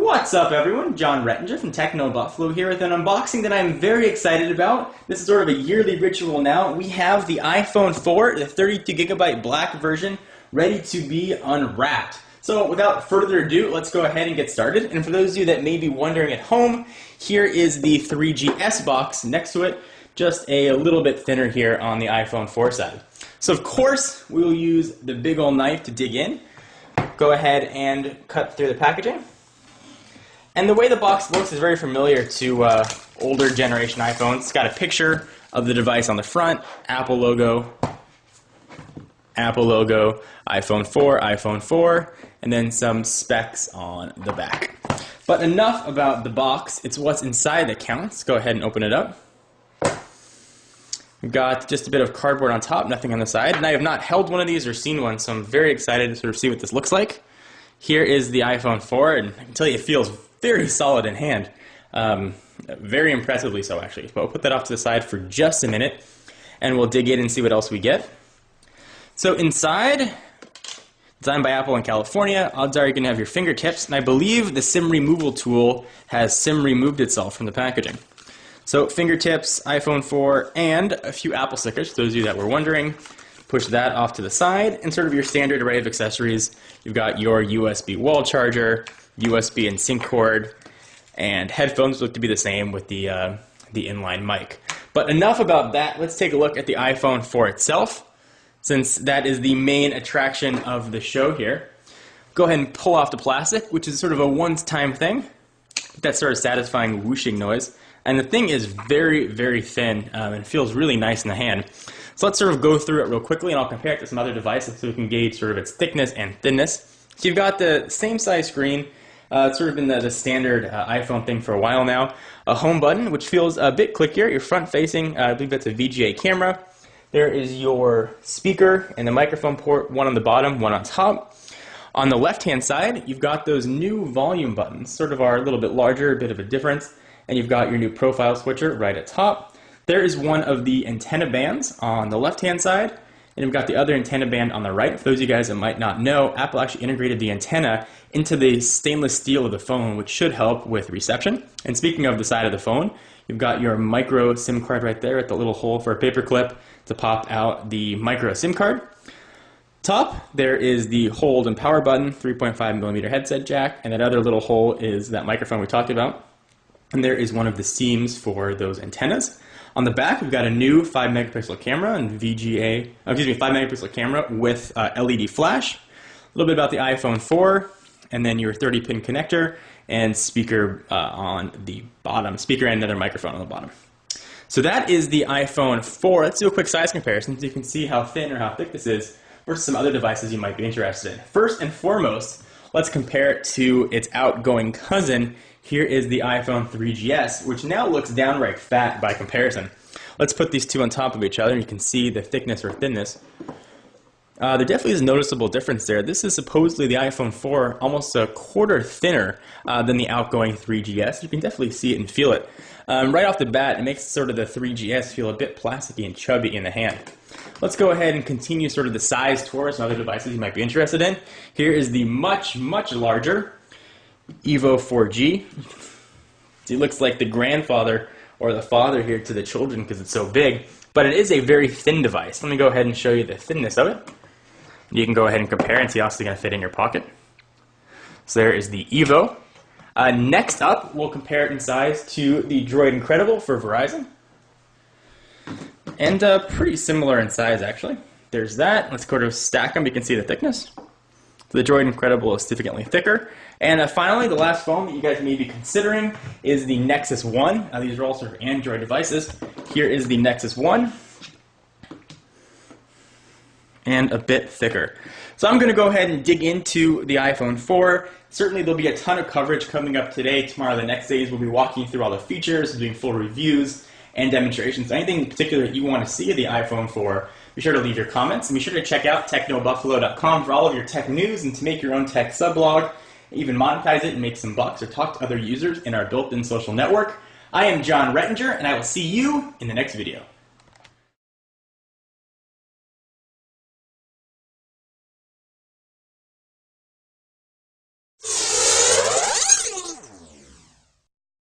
What's up everyone, John Rettinger from Buffalo here with an unboxing that I'm very excited about. This is sort of a yearly ritual now. We have the iPhone 4, the 32GB black version, ready to be unwrapped. So without further ado, let's go ahead and get started. And for those of you that may be wondering at home, here is the 3GS box next to it, just a little bit thinner here on the iPhone 4 side. So of course, we will use the big old knife to dig in. Go ahead and cut through the packaging. And the way the box looks is very familiar to older generation iPhones. It's got a picture of the device on the front, Apple logo, iPhone 4, and then some specs on the back. But enough about the box. It's what's inside that counts. Go ahead and open it up. We've got just a bit of cardboard on top, nothing on the side. And I have not held one of these or seen one, so I'm very excited to sort of see what this looks like. Here is the iPhone 4, and I can tell you it feels very solid in hand. Very impressively so, actually. But we'll put that off to the side for just a minute, and we'll dig in and see what else we get. So inside, designed by Apple in California, odds are you're going to have your fingertips, and I believe the SIM removal tool has SIM removed itself from the packaging. So fingertips, iPhone 4, and a few Apple stickers, for those of you that were wondering. Push that off to the side, and sort of your standard array of accessories. You've got your USB wall charger, USB and sync cord, and headphones look to be the same with the inline mic. But enough about that. Let's take a look at the iPhone 4 itself, since that is the main attraction of the show here. Go ahead and pull off the plastic, which is sort of a one-time thing. That sort of satisfying whooshing noise. And the thing is very, very thin, and feels really nice in the hand. So let's sort of go through it real quickly, and I'll compare it to some other devices so we can gauge sort of its thickness and thinness. So you've got the same size screen. It's sort of been the standard iPhone thing for a while now. A home button, which feels a bit clickier. You're front-facing. I believe that's a VGA camera. There is your speaker and the microphone port, one on the bottom, one on top. On the left-hand side, you've got those new volume buttons, sort of are a little bit larger, a bit of a difference. And you've got your new profile switcher right at top. There is one of the antenna bands on the left-hand side, and you've got the other antenna band on the right. For those of you guys that might not know, Apple actually integrated the antenna into the stainless steel of the phone, which should help with reception. And speaking of the side of the phone, you've got your micro SIM card right there at the little hole for a paper clip to pop out the micro SIM card. Top, there is the hold and power button, 3.5mm headset jack, and that other little hole is that microphone we talked about. And there is one of the seams for those antennas. On the back, we've got a new 5-megapixel camera and 5-megapixel camera with LED flash. A little bit about the iPhone 4, and then your 30-pin connector and speaker on the bottom. Speaker and another microphone on the bottom. So that is the iPhone 4. Let's do a quick size comparison so you can see how thin or how thick this is versus some other devices you might be interested in. First and foremost, let's compare it to its outgoing cousin. Here is the iPhone 3GS, which now looks downright fat by comparison. Let's put these two on top of each other, and you can see the thickness or thinness. There definitely is a noticeable difference there. This is supposedly the iPhone 4, almost a quarter thinner than the outgoing 3GS. You can definitely see it and feel it. Right off the bat, it makes sort of the 3GS feel a bit plasticky and chubby in the hand. Let's go ahead and continue sort of the size tour of some other devices you might be interested in. Here is the much, much larger Evo 4G. It looks like the grandfather or the father here to the children because it's so big, but it is a very thin device. Let me go ahead and show you the thinness of it. You can go ahead and compare and see how it's going to fit in your pocket. So there is the Evo. Next up, we'll compare it in size to the Droid Incredible for Verizon. And pretty similar in size, actually. There's that. Let's go to stack them. You can see the thickness. The Droid Incredible is significantly thicker. And finally, the last phone that you guys may be considering is the Nexus 1. These are all sort of Android devices. Here is the Nexus 1. And a bit thicker. So I'm going to go ahead and dig into the iPhone 4. Certainly there'll be a ton of coverage coming up today, tomorrow, the next days. We'll be walking through all the features, doing full reviews and demonstrations. Anything in particular that you want to see of the iPhone 4, be sure to leave your comments. And be sure to check out technobuffalo.com for all of your tech news and to make your own tech sublog, even monetize it and make some bucks or talk to other users in our built-in social network. I am John Rettinger, and I will see you in the next video.